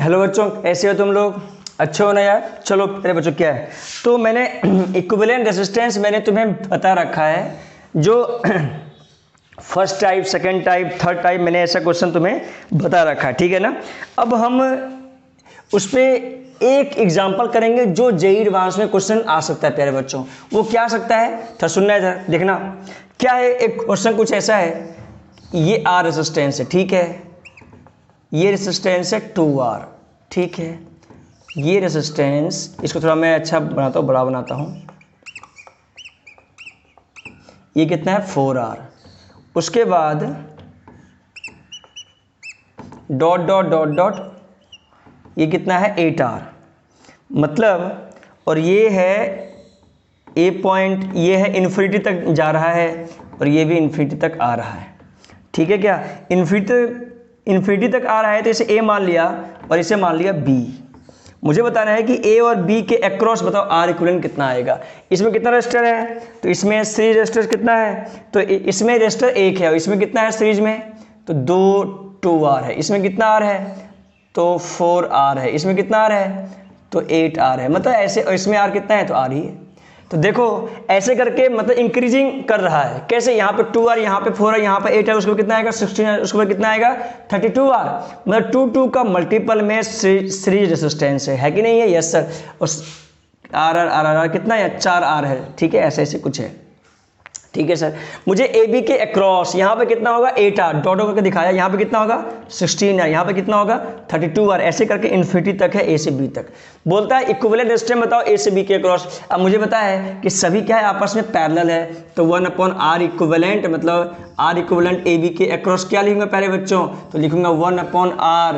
Hello बच्चों, ऐसे हो तुम लोग? अच्छे हो ना यार। चलो मेरे बच्चों, क्या है तो मैंने इक्विवेलेंट रेजिस्टेंस मैंने तुम्हें बता रखा है। जो first type, second type, third type, मैंने ऐसा क्वेश्चन तुम्हें बता रखा है, ठीक है ना। अब हम उस पर एक एग्जाम्पल करेंगे जो जेईई एडवांस में क्वेश्चन आ सकता है प्यारे बच्चों। वो क्या आ सकता है, थोड़ा सुनना है, देखना क्या है। एक क्वेश्चन कुछ ऐसा है, ये आर रेजिस्टेंस है, ठीक है, ये रेजिस्टेंस है 2R, ठीक है। ये रेजिस्टेंस, इसको थोड़ा मैं अच्छा बनाता हूँ, बड़ा बनाता हूँ। ये कितना है 4R। उसके बाद डॉट डॉट डॉट डॉट, ये कितना है 8R। मतलब, और ये है ए पॉइंट, ये है इन्फिनिटी तक जा रहा है और ये भी इन्फिनिटी तक आ रहा है, ठीक है। क्या इन्फिनिटी तक आ रहा है तो इसे ए मान लिया और इसे मान लिया बी। मुझे बताना है कि ए और बी के अक्रॉस बताओ आर इक्विवेलेंट कितना आएगा। इसमें कितना रेजिस्टर है, तो इसमें सीरीज रेजिस्टर कितना है, तो इसमें रेजिस्टर 1 है और इसमें कितना है सीरीज में, तो 2R है। इसमें कितना आर है, तो 4R है। इसमें कितना आर है, तो 8R है। मतलब ऐसे, और इसमें आर कितना है, तो आर ही है। तो देखो ऐसे करके मतलब इंक्रीजिंग कर रहा है। कैसे, यहाँ पे 2R, यहाँ पे 4R, यहाँ पे 8 है, उसके बाद कितना आएगा 16 है, उसके बाद कितना आएगा 32R। मतलब 2 का मल्टीपल में सीरीज रेजिस्टेंस है कि नहीं है? Yes sir. और आर कितना है, 4R है, ठीक है। ऐसे ऐसे कुछ है, ठीक है सर। मुझे ए बी के अक्रॉस यहाँ पे कितना होगा 8R, डॉट करके दिखाया। यहाँ पे कितना होगा 16R, यहाँ पे कितना होगा 32R। ऐसे करके इन्फिनिटी तक है, ए से बी तक। बोलता है इक्विवेलेंट रेजिस्टेंस बताओ ए से बी के अक्रॉस। अब मुझे पता है कि सभी क्या है, आपस में पैरेलल है, तो 1/R इक्विवेलेंट, मतलब R इक्विवेलेंट ए बी के अक्रॉस क्या लिखूंगा प्यारे बच्चों, तो लिखूंगा 1/R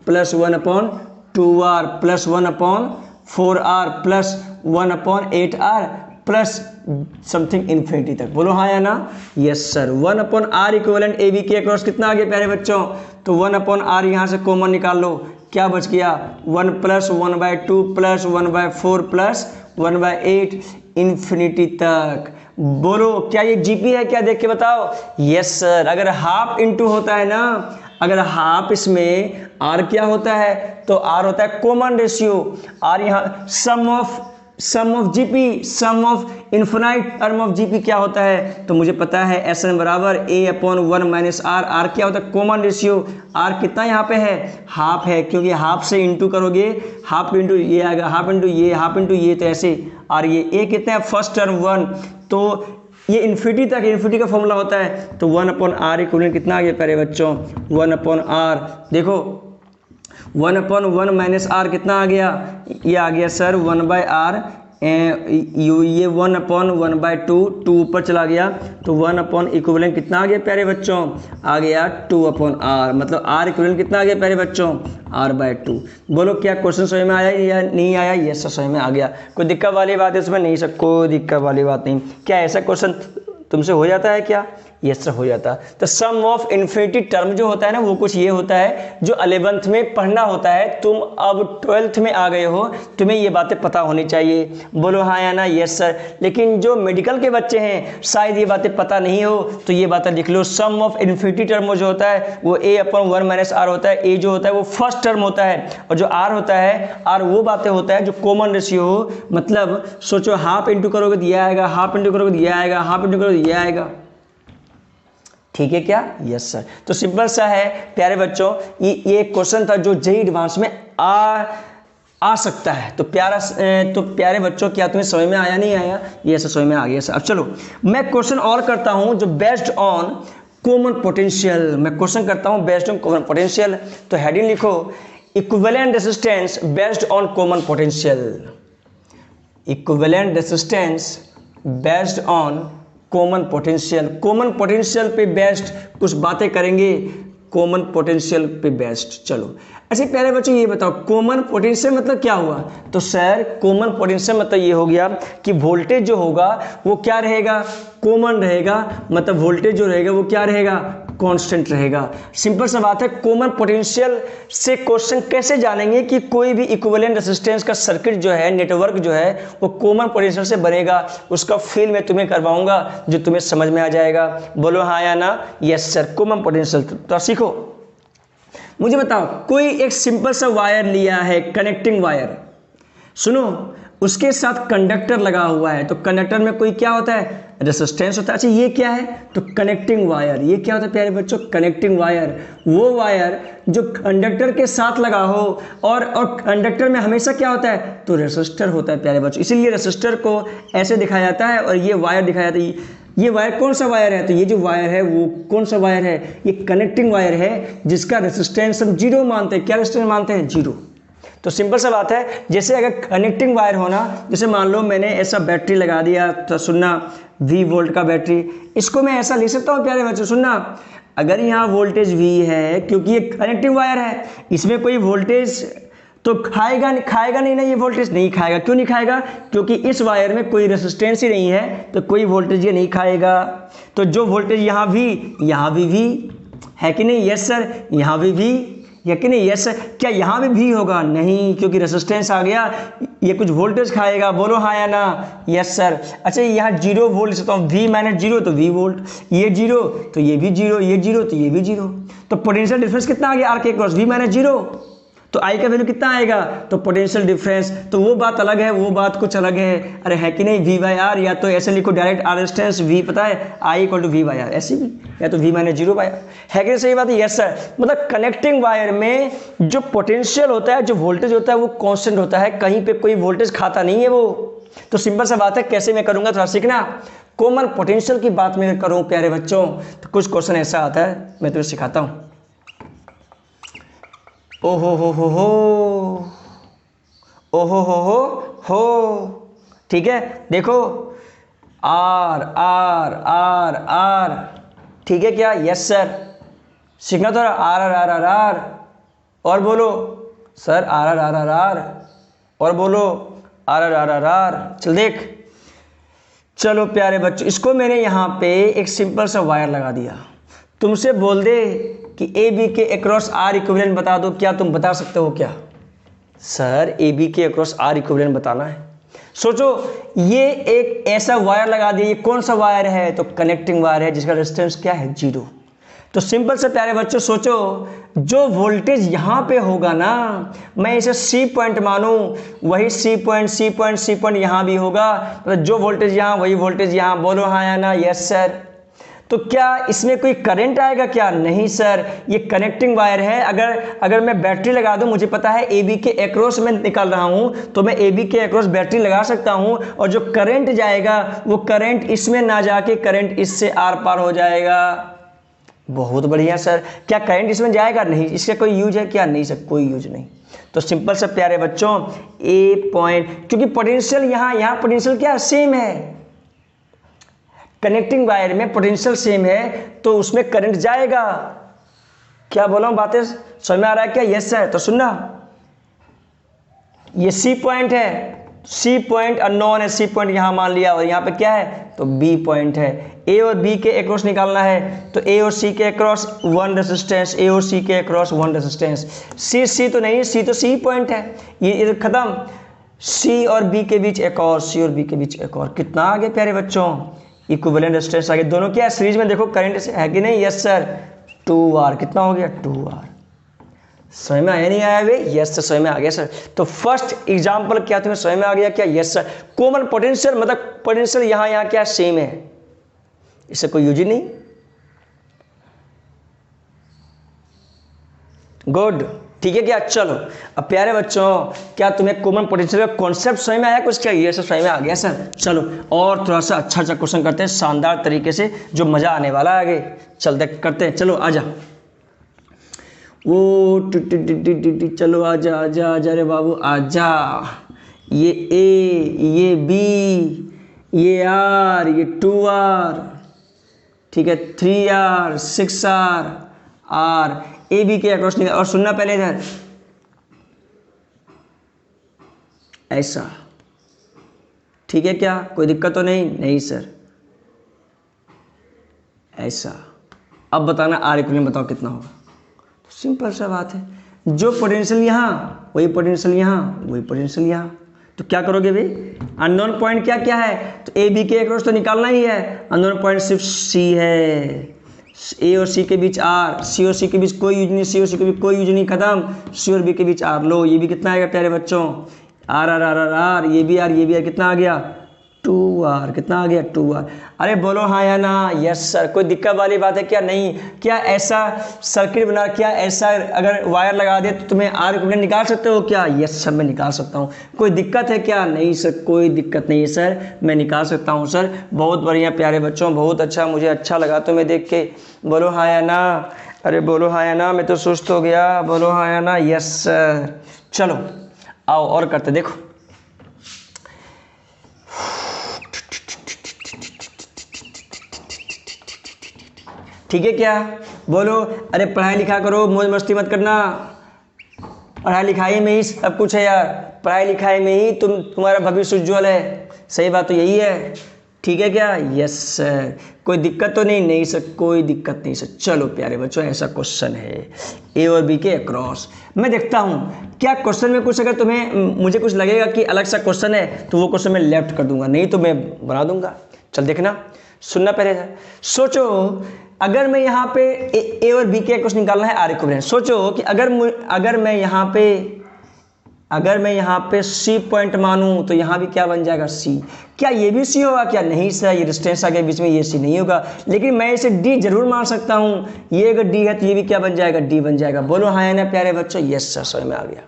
plus 1/2R plus 1/4R plus 1/8R plus something infinity तक। बोलो हाँ या ना? Yes sir. 1/R equivalent A B के अक्रॉस कितना आ गया प्यारे बच्चों, तो 1/R यहाँ से कॉमन निकाल लो, क्या बच गया 1 प्लस 1/2 प्लस 1/4 प्लस 1/8 इन्फिनिटी तक। बोलो क्या ये जीपी है क्या, देख के बताओ। Yes sir. अगर हाफ इंटू होता है ना, अगर हाफ, इसमें आर क्या होता है, तो आर होता है कॉमन रेशियो। आर यहाँ sum of GP, sum of infinite term of GP क्या होता है, तो मुझे पता है एसएन बराबर a/1 माइनस आर। आर क्या होता है कॉमन रेशियो। आर कितना यहाँ पे है, हाफ है, क्योंकि हाफ से इंटू करोगे, हाफ इंटू ये आएगा, हाफ इंटू ये, हाफ इंटू ये, तो ऐसे। और ये a कितना है, फर्स्ट टर्म 1, तो ये इन्फिनिटी तक, इन्फिनिटी का फॉर्मूला होता है, तो 1/R इक्विवेलेंट कितना आ गया प्यारे बच्चों, 1/R। देखो 1/1 माइनस आर कितना आ गया, ये आ गया सर 1/R। ये 1/1/2, 2 ऊपर चला गया, तो 1/ इक्विवेलेंट कितना आ गया प्यारे बच्चों, आ गया 2/R। मतलब R इक्विवेलेंट कितना आ गया प्यारे बच्चों, R/2। बोलो क्या क्वेश्चन समझ में आया या नहीं आया? यस सर, समझ में आ गया। कोई दिक्कत वाली बात है इसमें? नहीं सर, कोई दिक्कत वाली बात नहीं। क्या ऐसा क्वेश्चन तुमसे हो जाता है क्या? यस सर, हो जाता है। तो सम ऑफ इन्फिनिटी टर्म जो होता है ना, वो कुछ ये होता है जो 11th में पढ़ना होता है। तुम अब 12th में आ गए हो, तुम्हें ये बातें पता होनी चाहिए। बोलो हाँ या ना? Yes sir. लेकिन जो मेडिकल के बच्चे हैं, शायद ये बातें पता नहीं हो, तो ये बातें लिख लो। सम ऑफ इन्फिनिटी टर्म जो होता है वो a/1 माइनस आर होता है। ए जो होता है वो फर्स्ट टर्म होता है, और जो आर होता है, आर वो बातें होता है जो कॉमन रेशियो हो। मतलब सोचो, हाफ इंटू करोगे तो ये आएगा, हाफ इंटू करोगे तो ये आएगा, हाफ इंटू करोगे तो ये आएगा, ठीक है क्या? Yes sir. तो सिंपल सा है प्यारे बच्चों, ये क्वेश्चन था जो जेईई एडवांस में आ सकता है। तो प्यारे बच्चों, क्या तुम्हें समझ में आया, नहीं आया? ये सर, समझ में आ गया सर। अब चलो मैं क्वेश्चन और करता हूं जो बेस्ड ऑन कॉमन पोटेंशियल। मैं क्वेश्चन करता हूं बेस्ड ऑन कॉमन पोटेंशियल। तो हेडिंग लिखो, equivalent resistance based on common potential. Equivalent resistance based on common potential. Common potential पे बेस्ड कुछ बातें करेंगे, कॉमन पोटेंशियल पे बेस्ड। चलो ऐसे प्यारे बच्चों, ये बताओ कॉमन पोटेंशियल मतलब क्या हुआ? तो सर कॉमन पोटेंशियल मतलब ये हो गया कि वोल्टेज जो होगा वो क्या रहेगा, कॉमन रहेगा। मतलब वोल्टेज जो रहेगा वो क्या रहेगा, कांस्टेंट रहेगा। सिंपल सा बात है। कॉमन पोटेंशियल से क्वेश्चन कैसे जानेंगे कि कोई भी इक्विवेलेंट रेजिस्टेंस का सर्किट जो है, नेटवर्क जो है, वो कॉमन पोटेंशियल से बनेगा। उसका फील मैं तुम्हें करवाऊंगा जो तुम्हें समझ में आ जाएगा। बोलो हाँ या ना? Yes sir. कॉमन पोटेंशियल तो सीखो। मुझे बताओ, कोई एक सिंपल सा वायर लिया है, कनेक्टिंग वायर, सुनो, उसके साथ कंडक्टर लगा हुआ है, तो कंडक्टर में कोई क्या होता है, रेसिस्टेंस होता है। अच्छा ये क्या है, तो कनेक्टिंग वायर। ये क्या होता है प्यारे बच्चों, कनेक्टिंग वायर, वो वायर जो कंडक्टर के साथ लगा हो, और कंडक्टर में हमेशा क्या होता है, तो रेसिस्टर होता है प्यारे बच्चों। इसीलिए रेसिस्टर को ऐसे दिखाया जाता है और ये वायर दिखाया जाता है। ये वायर कौन सा वायर है, तो ये जो वायर है वो कौन सा वायर है, ये कनेक्टिंग वायर है, जिसका रेसिस्टेंस हम 0 मानते हैं। क्या रेसिस्टेंस मानते हैं, 0। तो सिंपल सा बात है, जैसे अगर कनेक्टिंग वायर होना, जैसे मान लो मैंने ऐसा बैटरी लगा दिया, तो सुनना V वोल्ट का बैटरी, इसको मैं ऐसा लिख सकता हूँ प्यारे बच्चों, सुनना, अगर यहाँ वोल्टेज V है, क्योंकि ये कनेक्टिंग वायर है, इसमें कोई वोल्टेज तो खाएगा नहीं ना, ये वोल्टेज नहीं खाएगा। क्यों नहीं खाएगा, क्योंकि इस वायर में कोई रेसिस्टेंस ही नहीं है, तो कोई वोल्टेज ये नहीं खाएगा। तो जो वोल्टेज यहाँ V, यहाँ भी V है कि नहीं, यस सर, यहाँ भी V या कि नहीं, यस सर। क्या यहाँ भी V होगा, नहीं, क्योंकि रेसिस्टेंस आ गया, ये कुछ वोल्टेज खाएगा, बोलो हाँ या ना, यस सर। अच्छा यहाँ 0 वोल्ट से, तो V माइनस 0 तो V वोल्ट, ये 0 तो ये भी 0, ये 0 तो ये भी 0, तो पोटेंशियल डिफरेंस कितना आ गया, R के क्रॉस V माइनस 0, तो I का वैल्यू कितना आएगा, तो पोटेंशियल डिफरेंस, तो वो बात अलग है, वो बात कुछ अलग है, अरे है कि नहीं, V/R, या तो ऐसे लिखो डायरेक्ट, R रेजिस्टेंस V पता है, I इक्वल टू V/R, ऐसे भी, या तो V माइनस 0/R, है कि नहीं, सही बात है, यस सर। मतलब कनेक्टिंग वायर में जो पोटेंशियल होता है, जो वोल्टेज होता है, वो कांस्टेंट होता है, कहीं पे कोई वोल्टेज खाता नहीं है वो। तो सिंपल सा बात है, कैसे मैं करूंगा थोड़ा सीखना। कॉमन पोटेंशियल की बात मैं करूं प्यारे बच्चों, तो कुछ क्वेश्चन ऐसा आता है, मैं तुम्हें सिखाता हूं। ओ हो, ठीक है, देखो, R R R R, ठीक है क्या, यस सर, सीखना थोड़ा, R R R R R, और बोलो sir R R R R R, और बोलो R R R R R। चल देख, चलो प्यारे बच्चों, इसको मैंने यहाँ पे एक सिंपल सा वायर लगा दिया, तुमसे बोल दे कि ए बी के अक्रॉस आर इक्विवेलेंट बता दो, क्या तुम बता सकते हो क्या, सर ए बी के अक्रॉस आर इक्विवेलेंट बताना है। सोचो, ये एक ऐसा वायर लगा दिया, ये कौन सा वायर है, तो कनेक्टिंग वायर है, जिसका रेजिस्टेंस क्या है, 0। तो सिंपल से प्यारे बच्चों सोचो, जो वोल्टेज यहाँ पे होगा ना, मैं इसे C पॉइंट मानूं, वही C पॉइंट यहाँ भी होगा, मतलब जो वोल्टेज यहाँ वही वोल्टेज यहाँ, बोलो हाँ या ना, यस सर। तो क्या इसमें कोई करंट आएगा क्या, नहीं सर, ये कनेक्टिंग वायर है। अगर मैं बैटरी लगा दूं, मुझे पता है ए बी के अक्रॉस में निकाल रहा हूं, तो मैं ए बी के अक्रॉस बैटरी लगा सकता हूं, और जो करंट जाएगा वो करंट इसमें ना जाके करंट इससे आर पार हो जाएगा। बहुत बढ़िया सर, क्या करंट इसमें जाएगा, नहीं, इसका कोई यूज है क्या, नहीं सर, कोई यूज नहीं। तो सिंपल से प्यारे बच्चों, ए पॉइंट, क्योंकि पोटेंशियल यहाँ पोटेंशियल क्या सेम है, कनेक्टिंग वायर में पोटेंशियल सेम है, तो उसमें करंट जाएगा। क्या बोला हूं, बातें समझ में आ रहा है क्या, यस सर। तो सुनना, ये C पॉइंट है, C पॉइंट अननोन है, C पॉइंट यहां मान लिया, और यहां पे क्या है, तो B पॉइंट है। A और B के अक्रॉस निकालना है, तो A और C के अक्रॉस 1 रेजिस्टेंस, A और C के अक्रॉस 1 रेजिस्टेंस। C तो नहीं है, C तो C पॉइंट है, ये खत्म। C और B के बीच एक और, C और B के बीच एक और, कितना आगे प्यारे बच्चों, इक्विवेलेंट रेजिस्टेंस आगे, दोनों क्या सीरीज में, देखो करंट से है कि नहीं, यस सर। 2R कितना हो गया, 2R। समझ में आया नहीं आया वे, यस सर, समझ में आ गया सर। तो फर्स्ट एग्जांपल क्या तुम्हें समझ में आ गया क्या, यस सर। कॉमन पोटेंशियल, मतलब पोटेंशियल यहाँ क्या सेम है, इससे कोई यूज ही नहीं। गुड, ठीक है क्या, चलो अब प्यारे बच्चों, क्या तुम्हें कॉमन पोटेंशियल का कॉन्सेप्ट समझ में आया कुछ, क्या ये सब समझ में आ गया सर। चलो और थोड़ा सा अच्छा क्वेश्चन करते हैं, शानदार तरीके से, जो मजा आने वाला है आगे, चलते करते हैं। चलो आजा, वो चलो आजा आजा आजा रे बाबू आजा, ये ए, ये बी, ये आर, ये 2R, ठीक है, 3R, 6R, R, A B के अक्रॉस निकाल, और सुनना पहले इधर, ऐसा, ठीक है क्या, कोई दिक्कत तो नहीं, नहीं सर, ऐसा। अब बताना आर इक्विवेलेंट बताओ कितना होगा। तो सिंपल सा बात है, जो पोटेंशियल यहाँ वही पोटेंशियल यहाँ, वही पोटेंशियल यहाँ, तो क्या करोगे भाई, अननोन पॉइंट क्या क्या है, तो ए बी के अक्रॉस तो निकालना ही है, अननोन पॉइंट सिर्फ C है, ए और सी के बीच आर, सी और सी के बीच कोई यूज नहीं, सी और सी के बीच कोई यूज नहीं, खत्म। सी और बी के बीच आर, लो ये भी कितना आएगा प्यारे बच्चों, R R R R R, ये भी आर, ये भी आर, कितना आ गया 2r, कितना आ गया 2r। अरे बोलो हाँ या ना, यस सर। कोई दिक्कत वाली बात है क्या? नहीं। क्या ऐसा सर्किट बना, क्या ऐसा अगर वायर लगा दे तो तुम्हें आर इक्विवेलेंट निकाल सकते हो क्या? यस सर मैं निकाल सकता हूँ। कोई दिक्कत है क्या? नहीं सर कोई दिक्कत नहीं है सर, मैं निकाल सकता हूँ सर। बहुत बढ़िया प्यारे बच्चों, बहुत अच्छा, मुझे अच्छा लगा तुम्हें देख के। बोलो हाँ या ना, अरे बोलो हाँ या ना, मैं तो सुस्त हो गया। बोलो हाँ या ना, यस सर। चलो आओ और करते, देखो ठीक है क्या? बोलो, अरे पढ़ाई लिखा करो, मौज मस्ती मत करना। पढ़ाई लिखाई में ही सब कुछ है यार, पढ़ाई लिखाई में ही तुम्हारा भविष्य उज्ज्वल है। सही बात तो यही है, ठीक है क्या? Yes sir. कोई दिक्कत तो नहीं? नहीं सर कोई दिक्कत नहीं सर। चलो प्यारे बच्चों, ऐसा क्वेश्चन है ए और बी के अक्रॉस। मैं देखता हूँ क्या क्वेश्चन में कुछ, अगर तुम्हें मुझे कुछ लगेगा कि अलग सा क्वेश्चन है तो वो क्वेश्चन मैं लेफ्ट कर दूंगा, नहीं तो मैं बना दूंगा। चल देखना, सुनना पहले। सोचो अगर मैं यहाँ पे ए और बी के कुछ निकालना है आर इक्विवेलेंट। सोचो कि अगर मैं यहाँ पे सी पॉइंट मानूं तो यहाँ भी क्या बन जाएगा? सी। क्या ये भी सी होगा क्या? नहीं सर, ये डिस्टेंस आ गया बीच में, ये सी नहीं होगा। लेकिन मैं इसे डी जरूर मान सकता हूँ। ये अगर डी है तो ये भी क्या बन जाएगा? डी बन जाएगा। बोलो हाँ या ना प्यारे बच्चों? यस सर, समझ में आ गया।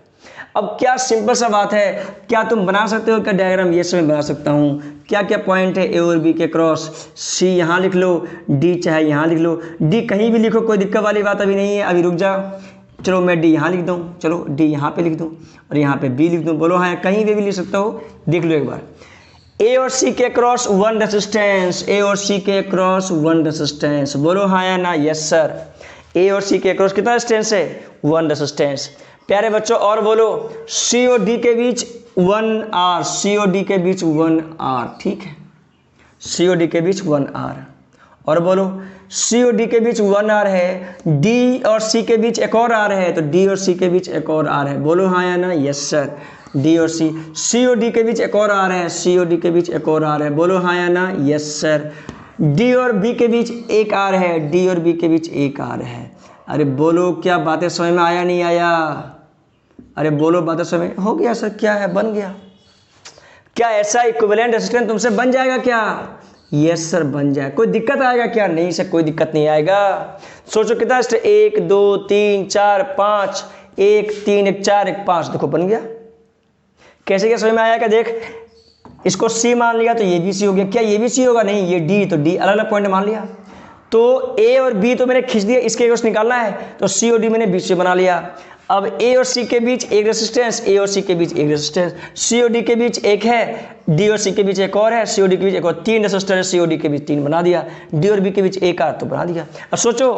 अब क्या सिंपल सा बात है, क्या तुम बना सकते हो क्या डायग्राम? ये मैं बना सकता हूँ। क्या क्या पॉइंट है ए और बी के क्रॉस? सी यहाँ लिख लो, डी चाहे यहाँ लिख लो, डी कहीं भी लिखो, कोई दिक्कत वाली बात अभी नहीं है। अभी रुक जा, चलो मैं डी यहाँ लिख दूँ, चलो डी यहाँ पे लिख दूँ और यहाँ पे बी लिख दूँ। बोलो हाँ, कहीं भी लिख सकता हो, देख लो एक बार। ए और सी के क्रॉस 1 रेसिस्टेंस, ए और सी के क्रॉस 1 रेसिस्टेंस। बोलो हाँ या ना? Yes sir. ए और सी के क्रॉस कितना रेसिस्टेंस है? 1 रेसिस्टेंस। प्यारे बच्चों और बोलो, सी और डी के बीच 1R, सी और डी के बीच 1R, ठीक है, सी और डी के बीच 1R। और बोलो सी और डी के बीच 1R है, डी और सी के बीच एक और R है, तो डी और सी के बीच एक और R है। बोलो हाँ या ना? Yes sir. डी और सी और डी के बीच एक और R है, सी और डी के बीच एक और R है। बोलो हाँ या ना? Yes sir. डी और बी के बीच एक R है, डी और बी के बीच एक R है। अरे बोलो क्या बातें समझ में आया नहीं आया? अरे बोलो बातें समझ हो गया सर? क्या है, बन गया क्या? ऐसा इक्विवेलेंट रेजिस्टेंस तुमसे बन जाएगा क्या? यस सर बन जाए। कोई दिक्कत आएगा क्या? नहीं सर कोई दिक्कत नहीं आएगा। सोचो कितना 1 2 3 4 5, 1 3 1 4 1 5, देखो बन गया। कैसे क्या समझ में आया क्या? देख, इसको सी मान लिया तो ये भी सी हो गया। क्या ये भी सी होगा? नहीं, ये डी, तो डी अलग अलग पॉइंट मान लिया। तो ए और बी तो मैंने खींच दिया, इसके क्रॉस निकालना है तो सी और डी मैंने बीच से बना लिया। अब ए और सी के बीच एक रेसिस्टेंस, ए और सी के बीच एक रेसिस्टेंस, सी और डी के बीच एक है, डी और सी के बीच एक और है, सी और डी के बीच एक और, 3 रेसिस्टर है, सी और डी के बीच 3 बना दिया, डी और बी के बीच एक आर तो बना दिया। अब सोचो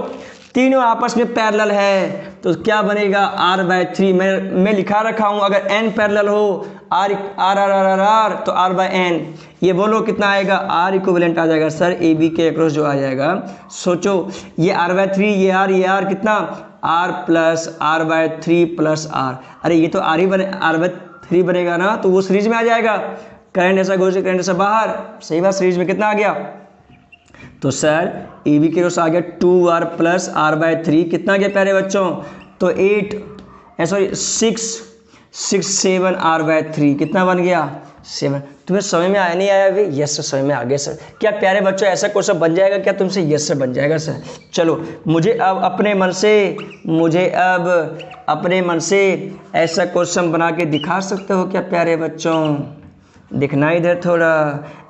तीनों आपस में पैरेलल है तो क्या बनेगा? R/3। मैं लिखा रखा हूँ अगर n पैरेलल हो R R R R R R तो R/n। ये बोलो कितना आएगा? R इक्विवेलेंट आ जाएगा सर ए बी के अक्रॉस जो आ जाएगा। सोचो ये R/3, ये R कितना? R plus R/3 plus R। अरे ये तो R/3 बनेगा ना, तो वो सीरीज में आ जाएगा। करंट ऐसा घोषित, करंट ऐसा बाहर, सही बात। सीरीज में कितना आ गया? तो सर ए बी के क्रॉस आ गया 2R प्लस R/3, कितना गया प्यारे बच्चों? तो 6 7 R/3, कितना बन गया? 7। तुम्हें समझ में आया नहीं आया अभी? यस सर समझ में आ गया सर। क्या प्यारे बच्चों ऐसा क्वेश्चन बन जाएगा क्या तुमसे? यस सर बन जाएगा सर। चलो मुझे अब अपने मन से ऐसा क्वेश्चन बना के दिखा सकते हो क्या प्यारे बच्चों? देखना इधर थोड़ा,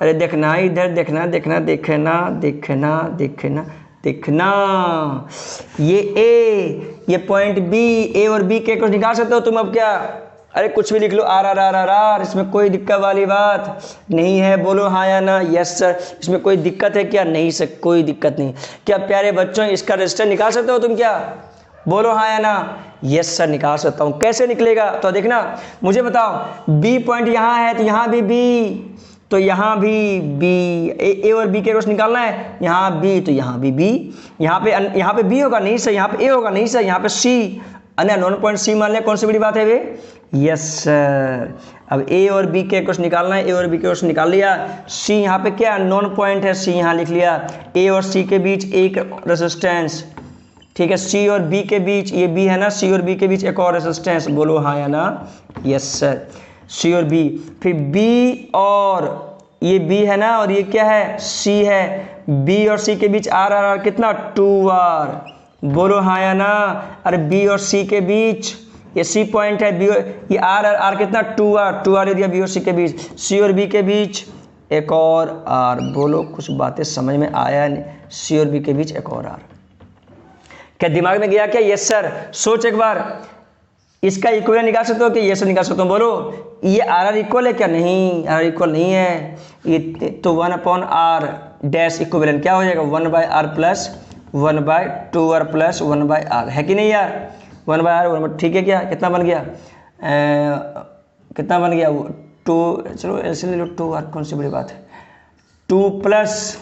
अरे देखना इधर, देखना देखना देखना देखना देखना देखना। ये ए, ये पॉइंट बी, ए और बी के कुछ निकाल सकते हो तुम अब क्या? अरे कुछ भी लिख लो, R R R R R, इसमें कोई दिक्कत वाली बात नहीं है। बोलो हाँ या ना? Yes sir. इसमें कोई दिक्कत है क्या? नहीं सर कोई दिक्कत नहीं। क्या प्यारे बच्चों इसका रेजिस्टेंस निकाल सकते हो तुम क्या? बोलो हाँ या ना? यस सर निकाल सकता हूँ। कैसे निकलेगा? तो देखना, मुझे बताओ, बी पॉइंट यहाँ है तो यहाँ भी बी, तो यहाँ भी बी, ए और बी के क्रॉस निकालना है, यहाँ बी तो यहाँ भी बी, यहाँ पे बी होगा नहीं सर, यहाँ पे ए होगा नहीं सर, यहाँ पे सी, अन्य नॉन पॉइंट सी मान लिया, कौन सी बड़ी बात है वे? Yes sir. अब ए और बी के क्रॉस निकालना है, ए और बी के क्रॉस निकाल लिया। सी यहाँ पे क्या नॉन पॉइंट है, सी यहाँ लिख लिया। ए और सी के बीच एक रेसिस्टेंस, ठीक है, सी और बी के बीच, ये बी है ना, सी और बी के बीच एक और रेसिस्टेंस, बोलो हाँ या ना? Yes sir. सी और बी, फिर बी और ये बी है ना, और ये क्या है? सी है। बी और सी के बीच आर आर आर कितना? 2r, बोलो हाँ या ना? अरे बी और सी के बीच ये सी पॉइंट है, बी ये आर आर आर कितना? 2r दे दिया बी और सी के बीच, सी और बी के बीच एक और आर, बोलो कुछ बातें समझ में आया नहीं? सी और बी के बीच एक और आर, क्या दिमाग में गया क्या? Yes sir. सोच एक बार, इसका इक्वल निकाल सकते हो कि ये सब निकाल सकते हो? बोलो ये आर आर इक्वल है क्या? नहीं, आर इक्वल नहीं है ये, तो 1/r डैश इक्विवेलेंट क्या हो जाएगा? 1/r plus 1/2r plus 1/r, है कि नहीं यार? 1/r, ठीक है क्या? कितना बन गया? कितना बन गया? 2, चलो ऐसे ले लो 2r, कौन सी बड़ी बात है? 2 प्लस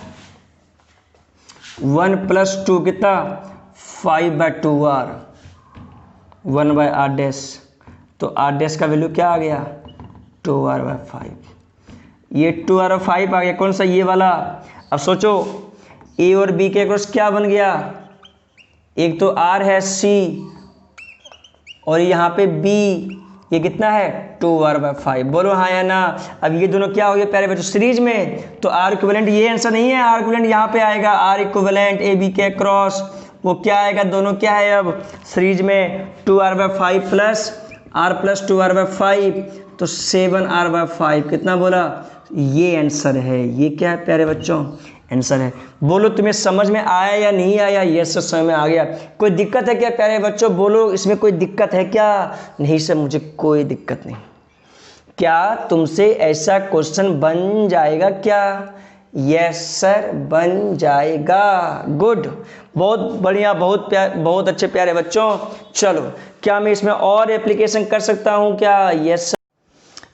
1 प्लस 2 कितना? 5/2r 1/r डैश, तो r डैश का वैल्यू क्या आ गया? 2r/5, ये 2r/5 आ गया, कौन सा? ये वाला। अब सोचो a और b के क्रॉस क्या बन गया? एक तो r है c और यहाँ पे b, ये कितना है? 2r/5, बोलो हाँ या ना? अब ये दोनों क्या हो गए प्यारे बच्चों सीरीज में, तो r इक्विवेलेंट ये आंसर नहीं है, r इक्विवेलेंट यहाँ पे आएगा, r इक्विवेलेंट a b के क्रॉस वो क्या आएगा? दोनों क्या है अब सीरीज में? 2r/5 plus r plus 2r/5, तो 7r/5, कितना बोला? ये आंसर है। ये क्या है प्यारे बच्चों? आंसर है। बोलो तुम्हें समझ में आया या नहीं आया? यस सर समझ में आ गया। कोई दिक्कत है क्या प्यारे बच्चों? बोलो इसमें कोई दिक्कत है क्या? नहीं सर मुझे कोई दिक्कत नहीं। क्या तुमसे ऐसा क्वेश्चन बन जाएगा क्या? यस सर बन जाएगा। गुड, बहुत बढ़िया, बहुत अच्छे प्यारे बच्चों। चलो क्या मैं इसमें और एप्लीकेशन कर सकता हूँ क्या? Yes sir.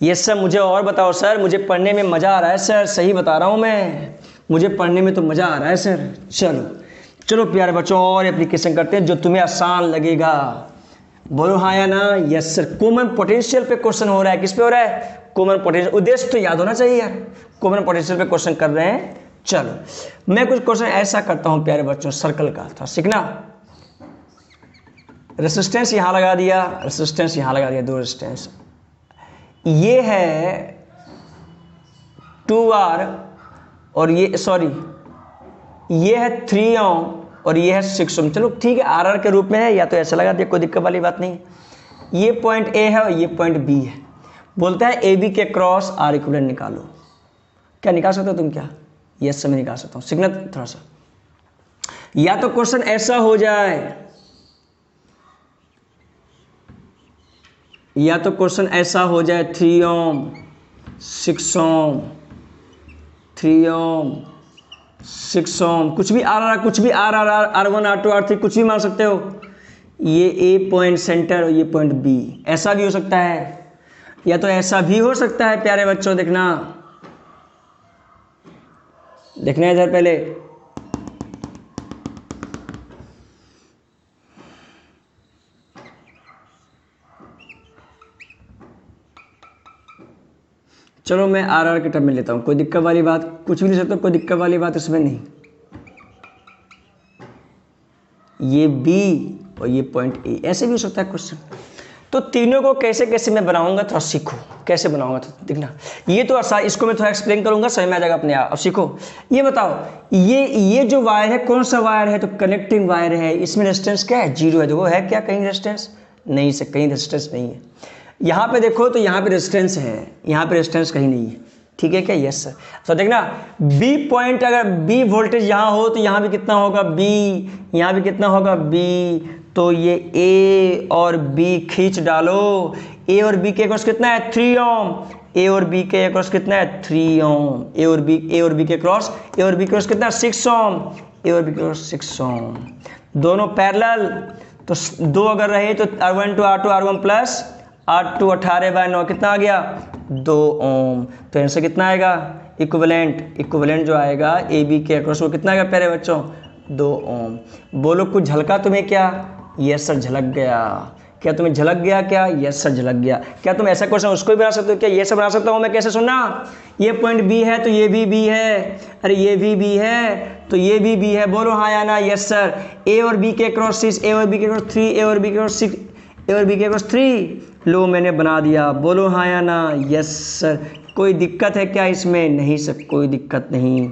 यस सर मुझे और बताओ सर, मुझे पढ़ने में मज़ा आ रहा है सर, सही बता रहा हूँ मैं, मुझे पढ़ने में तो मज़ा आ रहा है सर। चलो प्यारे बच्चों और एप्लीकेशन करते हैं जो तुम्हें आसान लगेगा, बोलो हाँ या ना? Yes sir. कॉमन पोटेंशियल पे क्वेश्चन हो रहा है, किस पे हो रहा है? Common potential. उद्देश्य तो याद होना चाहिए यार, कॉमन पोटेंशियल पे क्वेश्चन कर रहे हैं। चलो मैं कुछ क्वेश्चन ऐसा करता हूँ प्यारे बच्चों, सर्कल का था सीखना। रेसिस्टेंस यहाँ लगा दिया, रेसिस्टेंस यहाँ लगा दिया, दो रेसिस्टेंस, ये है 2r और ये सॉरी ये है 3 ओम और ये है 6 ओम। चलो ठीक है, आर के रूप में है, या तो ऐसा लगा दिया, कोई दिक्कत वाली बात नहीं। ये पॉइंट ए है और ये पॉइंट बी है। बोलता है ए बी के क्रॉस आर इक्विवेलेंट निकालो। क्या निकाल सकते हो तुम? क्या? यस सर मैं निकाल सकता हूँ। सीखना थोड़ा सा, या तो क्वेश्चन ऐसा हो जाए, या तो क्वेश्चन ऐसा हो जाए 3 ओम 6 ओम 3 ओम 6 ओम, कुछ भी कुछ भी R1 R2 R3 कुछ भी मान सकते हो। ये ए पॉइंट सेंटर और ये पॉइंट बी, ऐसा भी हो सकता है, या तो ऐसा भी हो सकता है प्यारे बच्चों। देखना इधर पहले, चलो मैं आर के टर्म में लेता हूँ, कोई दिक्कत वाली बात कुछ भी नहीं सकता, कोई दिक्कत वाली बात इसमें नहीं। ये बी और ये पॉइंट ए, ऐसे भी हो सकता है क्वेश्चन। तो तीनों को कैसे कैसे मैं बनाऊंगा थोड़ा सीखो, कैसे बनाऊंगा तो दिखना। ये तो आसान, इसको मैं थोड़ा एक्सप्लेन करूंगा, समझ में आ जाएगा अपने आप। अब सीखो, ये बताओ ये जो वायर है कौन सा वायर है? तो कनेक्टिंग वायर है। इसमें रेजिस्टेंस क्या है? 0 है। देखो है क्या कहीं रेजिस्टेंस? नहीं से कहीं रेजिस्टेंस नहीं है। यहाँ पे देखो तो यहाँ पे रेजिस्टेंस है, यहाँ पे रेजिस्टेंस कहीं नहीं है। ठीक है क्या? Yes sir. तो देखना बी पॉइंट, अगर बी वोल्टेज यहाँ हो तो यहाँ भी कितना होगा? बी, यहाँ भी कितना होगा? बी। तो ये ए और बी खींच डालो। ए और बी के अक्रॉस कितना है? 3 ओम। ए और बी के अक्रॉस कितना है? 3 ओम। ए और बी के क्रॉस कितना है? 6 ओम। ए और बी के क्रॉस 6 ओम, दोनों पैरेलल। तो दो अगर रहे तो R1 to R2 R1 plus R2 18/9 कितना आ गया? 2 ओम। तो आंसर कितना आएगा? इक्विवेलेंट जो आएगा ए बी के अक्रॉस वो कितना आएगा प्यारे बच्चों? 2 ओम। बोलो कुछ झलका तुम्हें क्या? यस सर झलक गया। क्या तुम्हें झलक गया क्या? यस सर झलक गया। क्या तुम ऐसा क्वेश्चन उसको भी बना सकते हो क्या? ये सब बना सकता हूँ मैं, कैसे? सुनना, ये पॉइंट बी है तो ये भी बी है, अरे ये भी बी है तो ये भी बी है, बोलो हाँ या ना? Yes sir. ए और बी के क्रॉस 6, ए और बी के क्रॉस 3, ए और बी के क्रॉस 6, ए और बी के क्रॉस 3, लो मैंने बना दिया, बोलो हाँ या ना? Yes sir. कोई दिक्कत है क्या इसमें? नहीं सर कोई दिक्कत नहीं,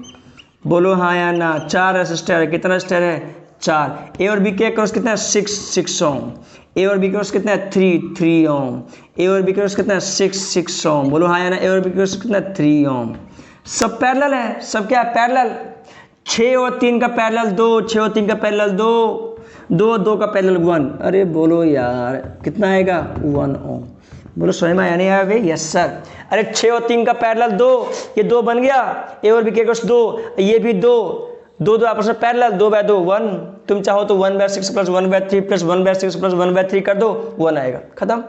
बोलो हाँ या ना? 4 रेसिस्टर है, कितना रेसिस्टर है? 4। ए और बी के क्रॉस कितना है? 6 ओम। ए और बी के क्रॉस कितना है? 3 ओम। ए और बी के क्रॉस कितना है? 6 ओम, बोलो हाँ या ना? ए और बी के क्रॉस कितना है? 3 ओम। सब पैरेलल है, सब क्या है? पैरेलल। 6 और 3 का पैरेलल 2, 6 और 3 का पैरेलल 2, 2 और 2 का पैरेलल 1। अरे बोलो यार कितना आएगा? 1 ओम। बोलो समझ में आया नहीं आया भाई? Yes sir. अरे 6 और 3 का पैरेलल 2, ये 2 बन गया, ए और बी के क्रॉस 2, ये भी 2, 2 आपस में पैरेलल, 2/2 1। तुम चाहो तो 1/6 प्लस 1/3 प्लस 1/6 प्लस 1/3 कर दो, 1 आएगा, खत्म।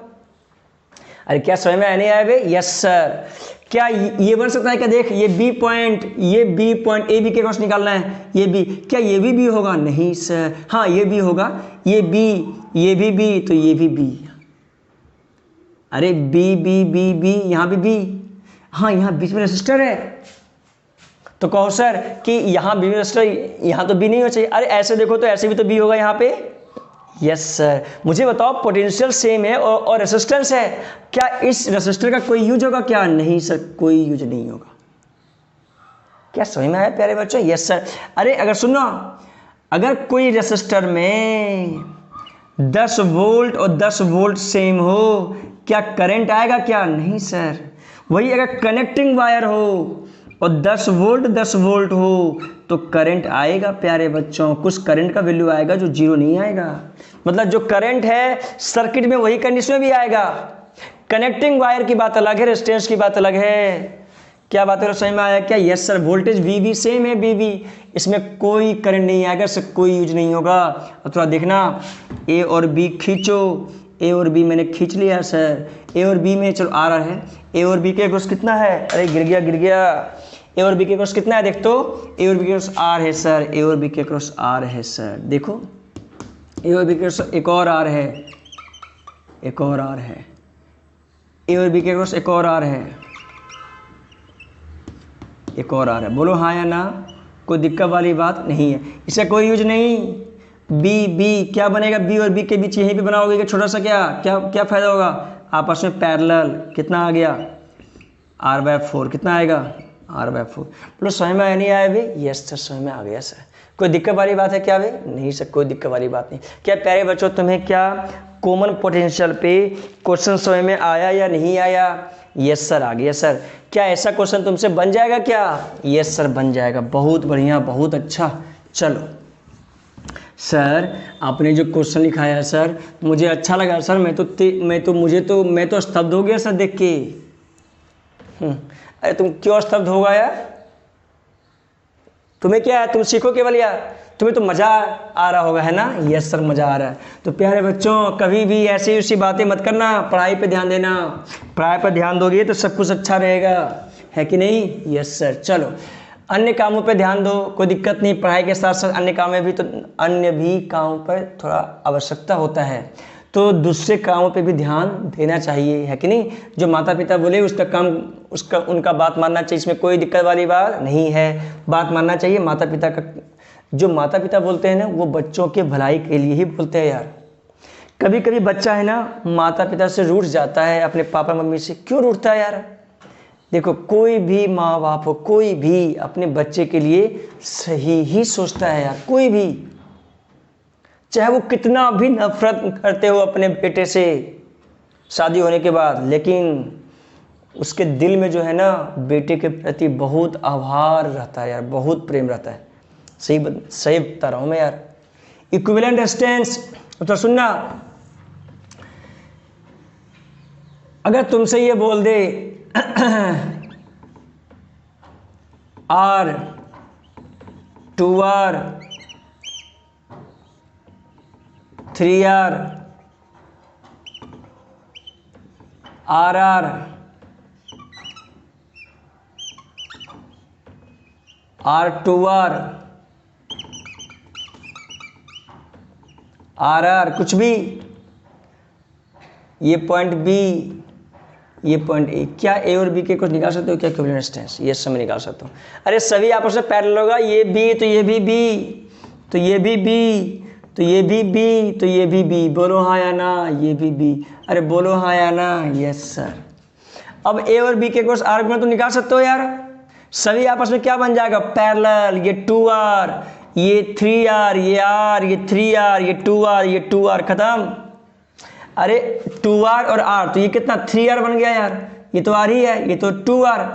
अरे क्या समझ में आया नहीं आया भाई? Yes sir. क्या ये बन सकता है क्या? देख ये बी पॉइंट, ये बी पॉइंट, ए बी के क्रॉस निकालना है, ये बी, क्या ये भी बी होगा? नहीं सर। हाँ ये भी होगा, ये बी, ये भी बी, तो ये भी बी। अरे बी बी बी बी, यहाँ भी बी, हाँ यहाँ बीच में रेसिस्टर है, तो कहो सर कि यहाँ बी में रेसिस्टर, यहाँ तो बी नहीं हो चाहिए। अरे ऐसे देखो तो ऐसे भी तो बी होगा यहाँ पे। Yes sir. मुझे बताओ पोटेंशियल सेम है और रेसिस्टेंस है, क्या इस रेसिस्टर का कोई यूज होगा क्या? नहीं सर कोई यूज नहीं होगा। क्या समझ में आया प्यारे बच्चों? Yes sir. अरे अगर सुनो, अगर कोई रेसिस्टर में 10 वोल्ट और 10 वोल्ट सेम हो, क्या करंट आएगा क्या? नहीं सर। वही अगर कनेक्टिंग वायर हो और 10 वोल्ट हो तो करंट आएगा प्यारे बच्चों। कुछ करंट का वैल्यू आएगा जो 0 नहीं आएगा, मतलब जो करंट है सर्किट में वही करंट इसमें भी आएगा। कनेक्टिंग वायर की बात अलग है, रेजिस्टेंस की बात अलग है। क्या बात है, समझ में आया क्या? Yes sir. वोल्टेज वी भी सेम है, बी भी, इसमें कोई करंट नहीं आएगा, इससे कोई यूज नहीं होगा। अब थोड़ा देखना, ए और बी खींचो, ए और बी मैंने खींच लिया सर। ए और बी में चलो आ रहा है, ए और बी के क्रॉस कितना है? अरे गिर गया। ए और बी के क्रॉस कितना है? देख तो, ए और बी के क्रॉस आर है सर, ए और बी के क्रॉस आर है सर। देखो ए और बी के क्रॉस एक और आर है, एक और आर है, ए और बी के क्रॉस एक और आर है, एक और आर है। बोलो हाँ या ना? कोई दिक्कत वाली बात नहीं है, इसका कोई यूज नहीं। बी बी क्या बनेगा? बी और बी के बीच यहीं पे बनाओगे कि छोटा सा क्या फायदा होगा? आपस में पैरेलल। कितना आ गया? r/4। कितना आएगा? r/4। बोलो समझ में आया नहीं आया भाई? यस सर समझ में आ गया सर। कोई दिक्कत वाली बात है क्या भाई? नहीं सर कोई दिक्कत वाली बात नहीं। क्या प्यारे बच्चों तुम्हें क्या कॉमन पोटेंशियल पे क्वेश्चन समझ में आया या नहीं आया? यस सर आ गया सर। क्या ऐसा क्वेश्चन तुमसे बन जाएगा क्या? यस सर बन जाएगा। बहुत बढ़िया, बहुत अच्छा। चलो सर आपने जो क्वेश्चन लिखाया सर मुझे अच्छा लगा सर। मैं तो स्तब्ध हो गया सर देख के। अरे तुम क्यों स्तब्ध हो गया यार? तुम्हें क्या है, तुम सीखो केवल यार, तुम्हें तो मज़ा आ रहा होगा है ना? यस सर मज़ा आ रहा है। तो प्यारे बच्चों कभी भी ऐसी उसी बातें मत करना, पढ़ाई पे ध्यान देना। पढ़ाई पर ध्यान दोगे तो सब कुछ अच्छा रहेगा, है कि नहीं? Yes sir. चलो अन्य कामों पे ध्यान दो, कोई दिक्कत नहीं। पढ़ाई के साथ साथ अन्य भी कामों पर थोड़ा आवश्यकता होता है, तो दूसरे कामों पे भी ध्यान देना चाहिए, है कि नहीं? जो माता पिता बोले उनका बात मानना चाहिए, इसमें कोई दिक्कत वाली बात नहीं है। बात मानना चाहिए माता पिता का। जो माता पिता बोलते हैं ना वो बच्चों के भलाई के लिए ही बोलते हैं यार। कभी कभी बच्चा है ना माता पिता से रूठ जाता है, अपने पापा मम्मी से। क्यों रूठता है यार? देखो कोई भी माँ बाप हो, कोई भी अपने बच्चे के लिए सही ही सोचता है यार, कोई भी, चाहे वो कितना भी नफरत करते हो अपने बेटे से शादी होने के बाद, लेकिन उसके दिल में जो है ना बेटे के प्रति बहुत आभार रहता है यार, बहुत प्रेम रहता है। सही बता रहा हूँ मैं यार। इक्विवेलेंट रेजिस्टेंस तो सुनना, अगर तुमसे ये बोल दे R 2R 3R RR R2R RR कुछ भी, ये पॉइंट बी, ये पॉइंट ए। क्या ए और बी के कुछ निकाल सकते हो क्या इक्विवेलेंट डिस्टेंस? ये सब मैं निकाल सकता हूँ। अरे सभी आपस में पैरेलल होगा, ये बी तो ये भी बी, तो ये भी बी, तो ये भी बी, तो ये भी बी। बोलो हाँ या ना? ये भी बी। अरे बोलो हाँ या ना? Yes sir. अब ए और बी के कुछ आर्गुमेंट तो निकाल सकते हो यार। सभी आपस में क्या बन जाएगा? पैरेलल। ये 2r, ये 3r, ये r, ये 3r, ये 2r, ये 2r, खत्म। अरे 2r और r, तो ये कितना 3r बन गया यार, ये तो r ही है, ये तो 2r।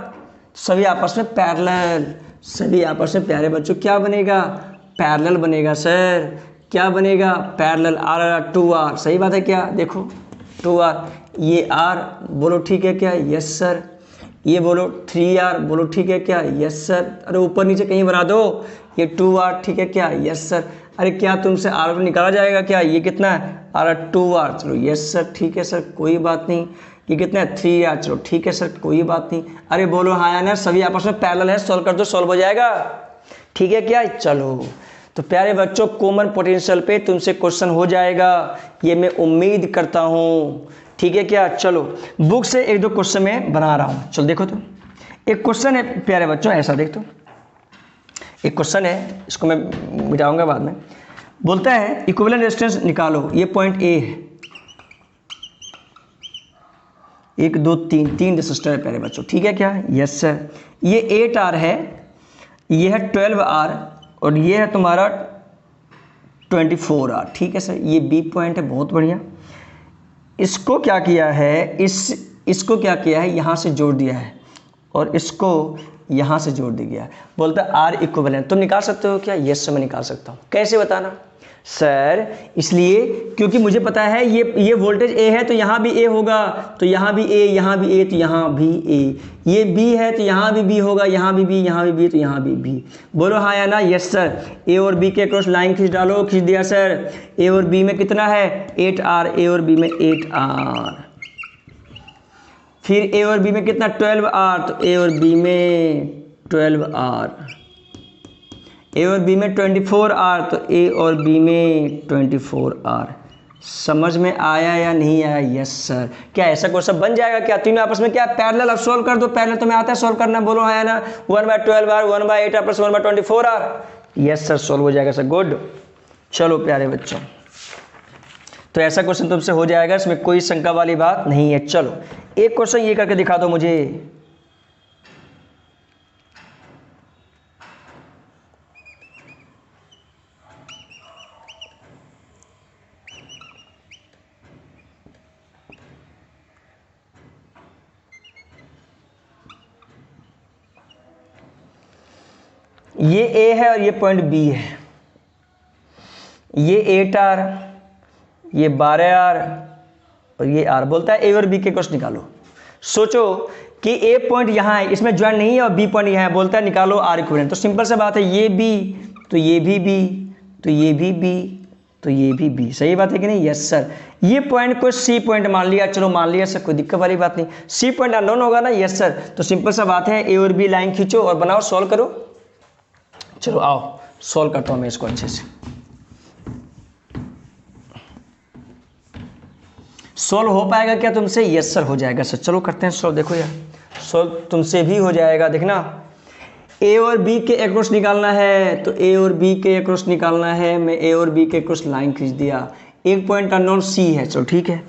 सभी आपस में पैरेलल, सभी आपस में प्यारे बच्चों क्या बनेगा? पैरेलल बनेगा सर। क्या बनेगा? पैरेलल। r 2r, सही बात है क्या? देखो 2r, ये r, बोलो ठीक है क्या? Yes sir. ये बोलो 3r, बोलो ठीक है क्या? Yes sir. अरे ऊपर नीचे कहीं बना दो, ये 2r, ठीक है क्या? Yes sir. अरे क्या तुमसे r को निकाला जाएगा क्या? ये कितना है? r 2r, चलो यस सर, ठीक है सर, कोई बात नहीं। ये कितना है? 3r, चलो ठीक है सर, कोई बात नहीं। अरे बोलो हाँ या ना? सभी आपस में पैरेलल है, सॉल्व कर दो, सॉल्व हो जाएगा, ठीक है क्या? चलो तो प्यारे बच्चों, कॉमन पोटेंशियल पे तुमसे क्वेश्चन हो जाएगा, ये मैं उम्मीद करता हूँ, ठीक है क्या? चलो बुक से एक दो क्वेश्चन मैं बना रहा हूँ। चलो देखो, तो एक क्वेश्चन है प्यारे बच्चों, ऐसा देख, तो एक क्वेश्चन है, इसको मैं मिटाऊंगा बाद में। बोलता है इक्विवेलेंट रेजिस्टेंस निकालो। ये पॉइंट ए है, 1 2 3 रेजिस्टर है प्यारे बच्चों, ठीक है क्या? Yes sir. ये 8R है, ये है 12R, और ये है तुम्हारा 24R, ठीक है सर। ये बी पॉइंट है, बहुत बढ़िया। इसको क्या किया है, इसको क्या किया है, यहाँ से जोड़ दिया है, और इसको यहाँ से जोड़ दिया है। बोलता है आर इक्विवेलेंट। तुम निकाल सकते हो क्या? यस सर, मैं निकाल सकता हूँ। कैसे बताना सर? इसलिए क्योंकि मुझे पता है ये वोल्टेज ए है, तो यहाँ भी ए होगा, तो यहाँ भी ए, यहाँ भी ए, तो यहाँ भी ए। ये बी है, तो यहाँ भी बी होगा, यहाँ भी बी, यहाँ भी बी, तो यहाँ भी बी। बोलो हाँ या ना? Yes sir. ए और बी के क्रॉस लाइन खींच डालो। खींच दिया सर। ए और बी में कितना है? 8R। ए और बी में 8R। फिर ए और बी में कितना? 12R, तो ए और बी में 12R। ए और बी में 24R, तो ए और बी में 24R। समझ में आया या नहीं आया? Yes sir. क्या ऐसा क्वेश्चन बन जाएगा क्या? तीनों आपस में क्या पैरेलल? अब सॉल्व कर दो। पैरेलल तुम्हें आता है सॉल्व करना? बोलो हाँ या ना? 1/12R, 1/8R plus 1/24R। Yes sir, solve हो जाएगा सर, गुड। चलो प्यारे बच्चों, तो ऐसा क्वेश्चन तुमसे हो जाएगा, इसमें कोई शंका वाली बात नहीं है। चलो एक क्वेश्चन ये करके दिखा दो मुझे। ये ए है और ये पॉइंट बी है। ये 8R, ये 12R, और ये R। बोलता है ए और बी के क्रॉस निकालो। सोचो कि ए पॉइंट यहाँ है, इसमें ज्वाइन नहीं है, और बी पॉइंट यहाँ है। बोलता है निकालो आर इक्विवेलेंट। तो सिंपल सा बात है, ये बी तो ये भी बी, तो ये भी बी, तो ये भी बी। सही बात है कि नहीं? Yes sir. ये पॉइंट को सी पॉइंट मान लिया, चलो मान लिया सर, कोई दिक्कत वाली बात नहीं। सी पॉइंट अननोन होगा ना? Yes sir. तो सिंपल सा बात है, ए और बी लाइन खींचो और बनाओ, सॉल्व करो। चलो आओ सॉल्व करता हूँ मैं इसको अच्छे से। सॉल्व हो पाएगा क्या तुमसे? यस सर, हो जाएगा सर। चलो करते हैं सॉल्व। देखो यार, सॉल्व तुमसे भी हो जाएगा, देखना। ए और बी के एक्रॉस निकालना है, तो ए और बी के एक्रॉस निकालना है। मैं ए और बी के एक्रॉस लाइन खींच दिया। एक पॉइंट अननोन सी है, चलो ठीक है।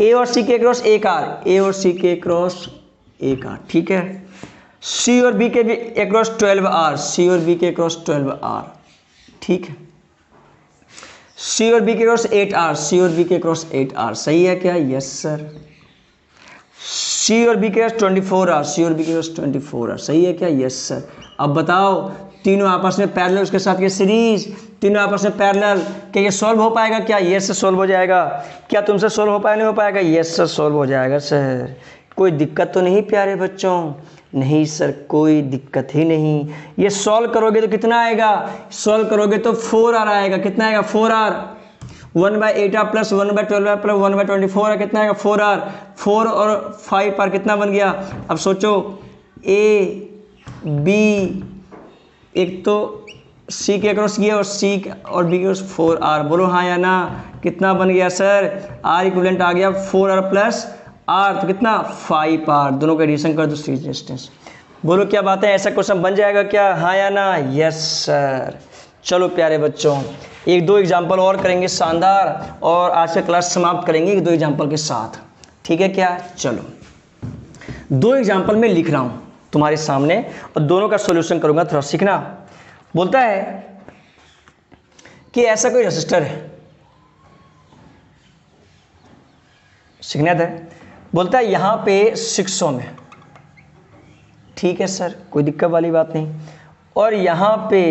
ए और सी के एक्रॉस 1R, ए और सी के एक्रॉस 1R, ठीक है। सी और बी के भी एक्रॉस 12R, सी और बी के एक्रॉस 12R, ठीक है। सी और बी के क्रॉस 8R, सी और बी के क्रॉस 8R। सही है क्या? Yes sir. सी और बी के क्रॉस 24R, सी और बी के क्रॉस 24R। सही है क्या? Yes sir. अब बताओ, तीनों आपस में पैरेलल, उसके साथ ये सीरीज, तीनों आपस में पैरेलल, क्या ये सॉल्व हो पाएगा क्या? यस सर, सॉल्व हो जाएगा। क्या तुमसे सॉल्व हो पाएगा? नहीं हो पाएगा? यस सर, सॉल्व हो जाएगा सर। कोई दिक्कत तो नहीं प्यारे बच्चों? नहीं सर, कोई दिक्कत ही नहीं। ये सॉल्व करोगे तो कितना आएगा? सॉल्व करोगे तो 4R आएगा। कितना आएगा? 4R। 1/8R plus 1/12R plus 1/24R कितना आएगा? 4R। 4 और 5R कितना बन गया? अब सोचो, ए बी, एक तो सी के क्रॉस ये और सी और बी के क्रॉस 4r, बोलो हाँ या ना। कितना बन गया सर, r इक्विवेलेंट आ गया 4r प्लस r, तो कितना 5r, दोनों का एडिशन कर दो सीरीज रेजिस्टेंस। बोलो क्या बात है, ऐसा क्वेश्चन बन जाएगा क्या, हाँ या ना। Yes sir. चलो प्यारे बच्चों, एक दो एग्जाम्पल और करेंगे शानदार, और आज का क्लास समाप्त करेंगे एक दो एग्जाम्पल के साथ, ठीक है क्या। चलो 2 एग्जाम्पल में लिख रहा हूँ तुम्हारे सामने और दोनों का सॉल्यूशन करूँगा, थोड़ा सीखना। बोलता है कि ऐसा कोई रेसिस्टर है, सीखना था। बोलता है यहाँ पे 6 ओम है, ठीक है सर, कोई दिक्कत वाली बात नहीं। और यहाँ पे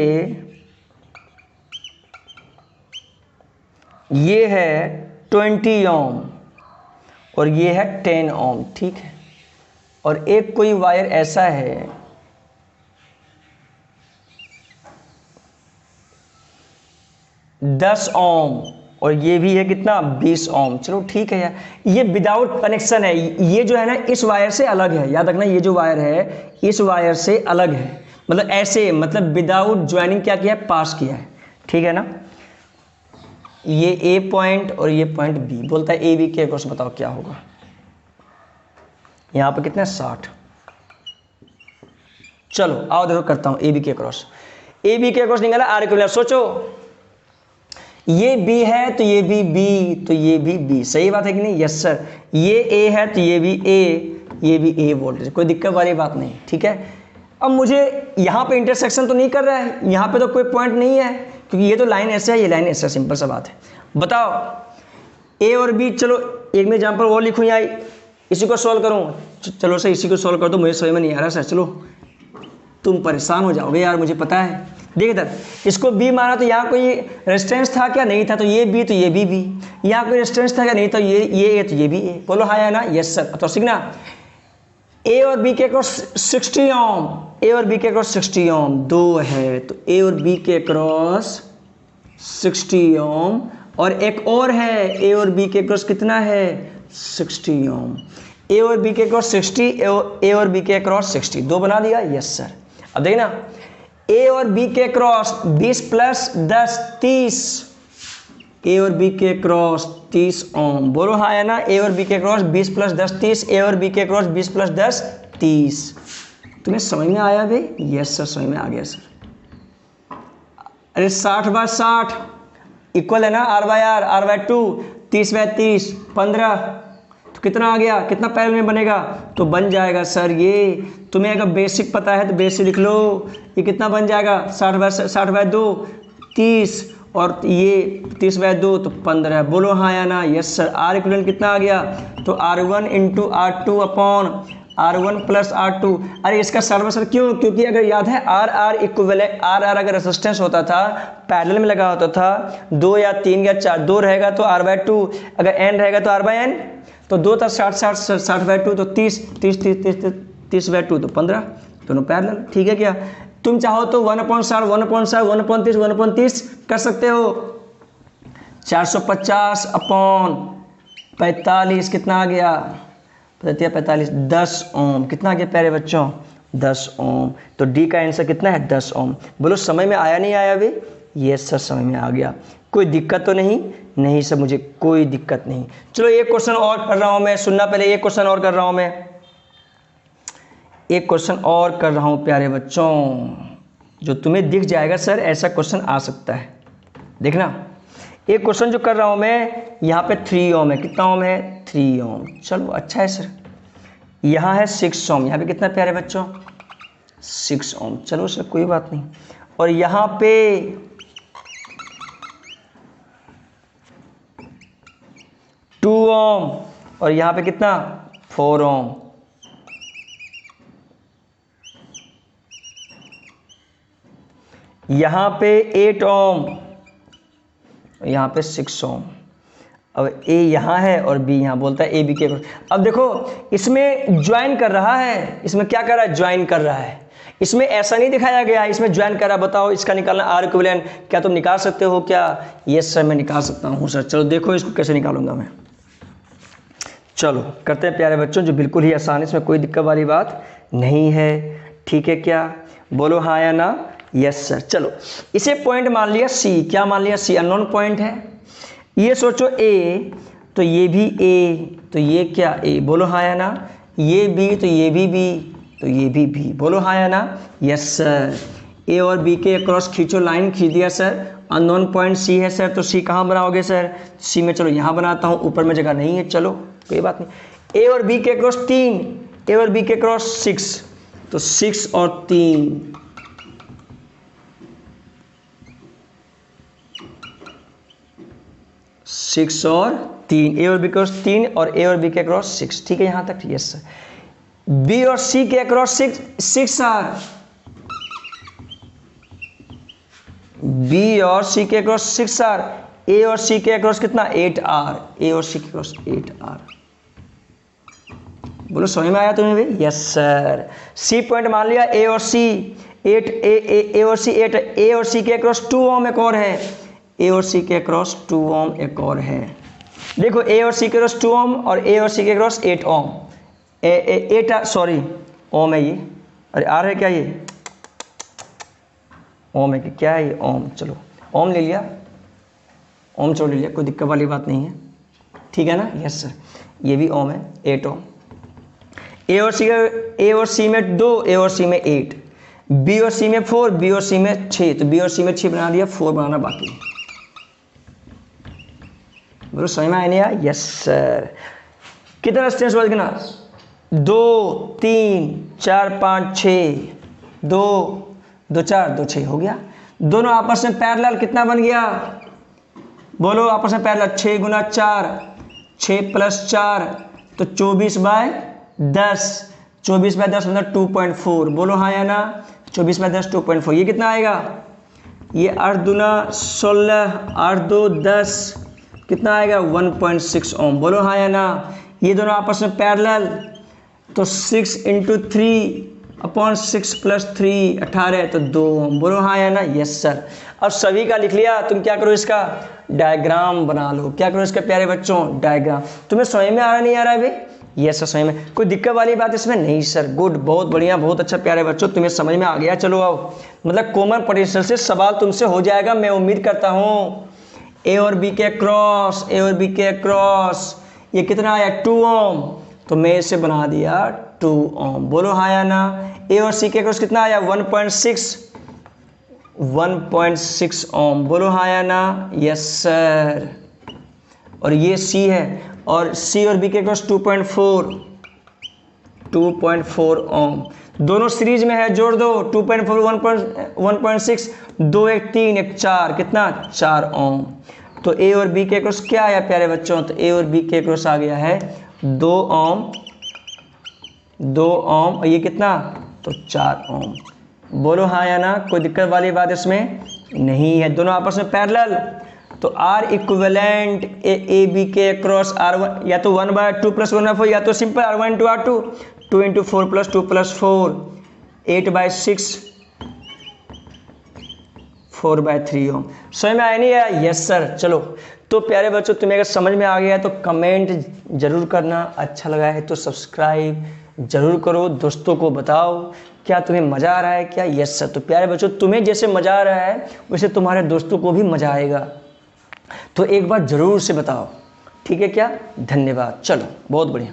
ये है 20 ओम और ये है 10 ओम, ठीक है। और एक कोई वायर ऐसा है $10 ओम और ये भी है कितना 20 ओम। चलो ठीक है यार, ये विदाउट कनेक्शन है, ये जो है ना इस वायर से अलग है, याद रखना ये जो वायर है इस वायर से अलग है, मतलब ऐसे, मतलब विदाउट ज्वाइनिंग क्या किया है, पास किया है, ठीक है ना। ये ए पॉइंट और ये पॉइंट बी। बोलता है ए बी के क्रॉस बताओ क्या होगा। यहाँ पे कितना 60। चलो आओ देखो करता हूँ ए बी के क्रॉस। ए बी के क्रॉस निकाला आर इक्विवेलेंट। सोचो ये बी है तो ये भी बी, तो ये भी बी, सही बात है कि नहीं। Yes sir. ये ए है तो ये भी ए, ये भी ए वोल्टेज, कोई दिक्कत वाली बात नहीं, ठीक है। अब मुझे यहाँ पे इंटरसेक्शन तो नहीं कर रहा है, यहाँ पे तो कोई पॉइंट नहीं है क्योंकि ये तो लाइन ऐसे है, ये लाइन ऐसे है, सिंपल सा बात है। बताओ ए और बी। चलो एक में एग्जाम्पल वो लिखूँ या इसी को सॉल्व करूँ। चलो सर इसी को सॉल्व कर दो, मुझे समझ में नहीं आ रहा सर। चलो तुम परेशान हो जाओगे यार, मुझे पता है। देखिए इधर इसको बी माना तो यहाँ कोई रेजिस्टेंस था क्या, नहीं था, तो ये बी तो ये भी बी। यहाँ कोई रेजिस्टेंस था क्या, नहीं था, ये ए तो ये भी ए। बोलो हाँ या ना। Yes sir. तो सीखना ए और बी के क्रॉस 60 ओम, ए और बी के क्रॉस 60 ओम, 2 है तो ए और बी के क्रॉस 60 ओम, और एक और है ए और बी के क्रॉस कितना है 60 ओम। ए और बी के क्रॉस 60, ए और बी के क्रॉस 60, 2 बना दिया। Yes sir. अब देखना ए और बी के क्रॉस 20 प्लस 10 30, ए और बी के क्रॉस 30 ओम। बोलो हाँ है ना। ए और बी के क्रॉस 20 प्लस 10 30, ए और बी के क्रॉस 20 प्लस 10 30। तुम्हें समझ में आया भाई। यस सर समझ में आ गया सर। अरे 60/60 इक्वल है ना R/R, R/2, 30/30 15, तो कितना आ गया, कितना पैरेलल में बनेगा, तो बन जाएगा सर ये। तुम्हें अगर बेसिक पता है तो बेसिक लिख लो। ये कितना बन जाएगा 60/2 30, और ये 30/2 तो 15। बोलो हाँ या ना। Yes sir. आर इक्विवेलेंट कितना आ गया, तो R1 into R2 upon R1 plus R2। अरे इसका सर्व सर क्यों, क्योंकि अगर याद है R इक्विवेलेंट, R अगर रेजिस्टेंस होता था पैरेलल में लगा होता था 2 या 3 या 4, 2 रहेगा तो R/2, अगर n रहेगा तो R/n, तो 2 था 60/2 तो 30/2 तो 15, दोनों पैरेलल, ठीक है क्या। तुम चाहो तो 1/60 1/30 1/30 कर सकते हो। 450 अपॉन 45 कितना आ गया, 45 10 ओम। कितना आ गया प्यारे बच्चों 10 ओम। तो डी का आंसर कितना है 10 ओम। बोलो समझ में आया नहीं आया भाई। यस सर समझ में आ गया। कोई दिक्कत तो नहीं, नहीं सर मुझे कोई दिक्कत नहीं। चलो एक क्वेश्चन और कर रहा हूं मैं, सुनना पहले। एक क्वेश्चन और कर रहा हूं मैं, एक क्वेश्चन और कर रहा हूं प्यारे बच्चों, जो तुम्हें दिख जाएगा सर ऐसा क्वेश्चन आ सकता है। देखना एक क्वेश्चन जो कर रहा हूं मैं, यहाँ पे 3 ओम है। कितना ओम है 3 ओम। चलो अच्छा है सर। यहाँ है 6 ओम, यहाँ पे कितना प्यारे बच्चों 6 ओम। चलो सर कोई बात नहीं। और यहाँ पे 2 ओम, और यहाँ पे कितना 4 ओम। यहाँ पे 8 ओम, यहाँ पे 6 ओम। अब ए यहाँ है और बी यहाँ। बोलता है ए बी के। अब देखो इसमें ज्वाइन कर रहा है, इसमें क्या कर रहा है ज्वाइन कर रहा है। इसमें ऐसा नहीं दिखाया गया है, इसमें ज्वाइन कर रहा है। बताओ इसका निकालना आर इक्विवेलेंट, क्या तुम निकाल सकते हो क्या। यस सर मैं निकाल सकता हूँ सर। चलो देखो इसको कैसे निकालूंगा मैं। चलो करते हैं प्यारे बच्चों, जो बिल्कुल ही आसान है, इसमें कोई दिक्कत वाली बात नहीं है, ठीक है क्या। बोलो हाँ या ना। Yes sir. चलो इसे पॉइंट मान लिया सी, क्या मान लिया सी, अननोन पॉइंट है। ये सोचो ए, तो ये भी ए, तो ये क्या ए, बोलो हाँ या ना। ये बी, तो ये भी बी, तो ये भी बी, बोलो हाँ या ना। Yes sir. ए और बी के अक्रॉस खींचो लाइन, खींच दिया सर। अननोन पॉइंट सी है सर, तो सी कहाँ बनाओगे सर, सी में चलो यहाँ बनाता हूँ, ऊपर में जगह नहीं है, चलो कोई बात नहीं। ए और बी के अक्रॉस 3, ए और बी के अक्रॉस 6, तो 6 और 3, 6 और 3, ए और बी के अक्रॉस 3 और ए और बी के अक्रॉस 6, ठीक है यहाँ तक। Yes sir. बी और सी के अक्रॉस 6 आर, बी और सी के अक्रॉस 6 आर, ए और सी के अक्रॉस कितना 8 आर, ए और सी के अक्रॉस 8 आर, बोलो समझ में आया तुम्हें भी। Yes sir. सी पॉइंट मान लिया ए और सी 8, ए और सी 8, ए और सी के अक्रॉस 2 ओम एक और है, ए और सी के अक्रॉस 2 ओम एक और है। देखो ए और सी के अक्रॉस 2 ओम और ए और सी के अक्रॉस 8 ओम, 8 सॉरी ओम है ये, अरे आर है क्या ये, ओम है कि क्या है ये, ओम, चलो ओम ले लिया, ओम चलो ले लिया, कोई दिक्कत वाली बात नहीं है, ठीक है ना। Yes sir. ये भी ओम है, 8 ओम। ए और सी में 2, ए और सी में 8, बी और सी में 4, बी और सी में 6, तो बी और सी में 6 बना दिया, 4 बनाना बाकी। बोलो समझ में आया नहीं आया। Yes sir. कितना रेजिस्टेंस वर्ड ना, 2 3 4 5 6, 2 2 4 2 6 हो गया। दोनों आपस में पैरेलल कितना बन गया, बोलो आपस में पैरेलल, 6 गुना 4, 6 प्लस 4, तो 24/10, 24/10 मतलब 2.4, बोलो हाँ या ना। 24/10 2.4, ये कितना आएगा, ये 8 दूना 16, 8 2 10, कितना आएगा 1.6 ओम, बोलो हाँ या ना। ये दोनों आपस में पैरेलल, तो 6 × 3/6 + 3 18, तो 2 ओम, बोलो हाँ या ना। Yes sir. अब सभी का लिख लिया, तुम क्या करो इसका डायग्राम बना लो, क्या करो इसके प्यारे बच्चों डायग्राम। तुम्हें समझ में आ रहा नहीं आ रहा है भाई। यस सर समझ में, कोई दिक्कत वाली बात इसमें नहीं सर, गुड, बहुत बढ़िया, बहुत अच्छा प्यारे बच्चों, तुम्हें समझ में आ गया। चलो आओ, मतलब कॉमन पोटेंशियल से सवाल तुमसे हो जाएगा, मैं उम्मीद करता हूँ। ए और बी के क्रॉस, ए और बी के क्रॉस, ये कितना आया 2 ओम, तो मैं इसे बना दिया 2 ओम, बोलो हाँ या ना। ए और सी के क्रॉस कितना आया 1.6 ओम, बोलो हाँ या ना। Yes sir. और ये सी है, और सी और बी के क्रॉस 2.4 ओम, दोनों सीरीज में है, जोड़ दो, 2.4 1.6, 2 1 3 1 4, कितना 4 ओम। तो ए और बी के क्रॉस क्या आया प्यारे बच्चों, तो ए और बी के क्रॉस आ गया है 2 ओम, 2 ओम, और ये कितना, तो 4 ओम, बोलो हाँ या ना। कोई दिक्कत वाली बात इसमें नहीं है, दोनों आपस में पैरेलल, तो R इक्विवेलेंट ए बी के क्रॉस R1, या तो 1/2 + 1/4, या तो सिंपल R1 × R2, 2 × 4 + 2 + 4, 8/6, 4/3 ओम। समझ में आया नहीं आया। Yes sir. चलो तो प्यारे बच्चों, तुम्हें अगर समझ में आ गया है तो कमेंट जरूर करना, अच्छा लगा है तो सब्सक्राइब जरूर करो, दोस्तों को बताओ क्या तुम्हें मज़ा आ रहा है क्या। Yes sir. तो प्यारे बच्चों, तुम्हें जैसे मज़ा आ रहा है वैसे तुम्हारे दोस्तों को भी मज़ा आएगा, तो एक बार ज़रूर से बताओ, ठीक है क्या। धन्यवाद। चलो बहुत बढ़िया।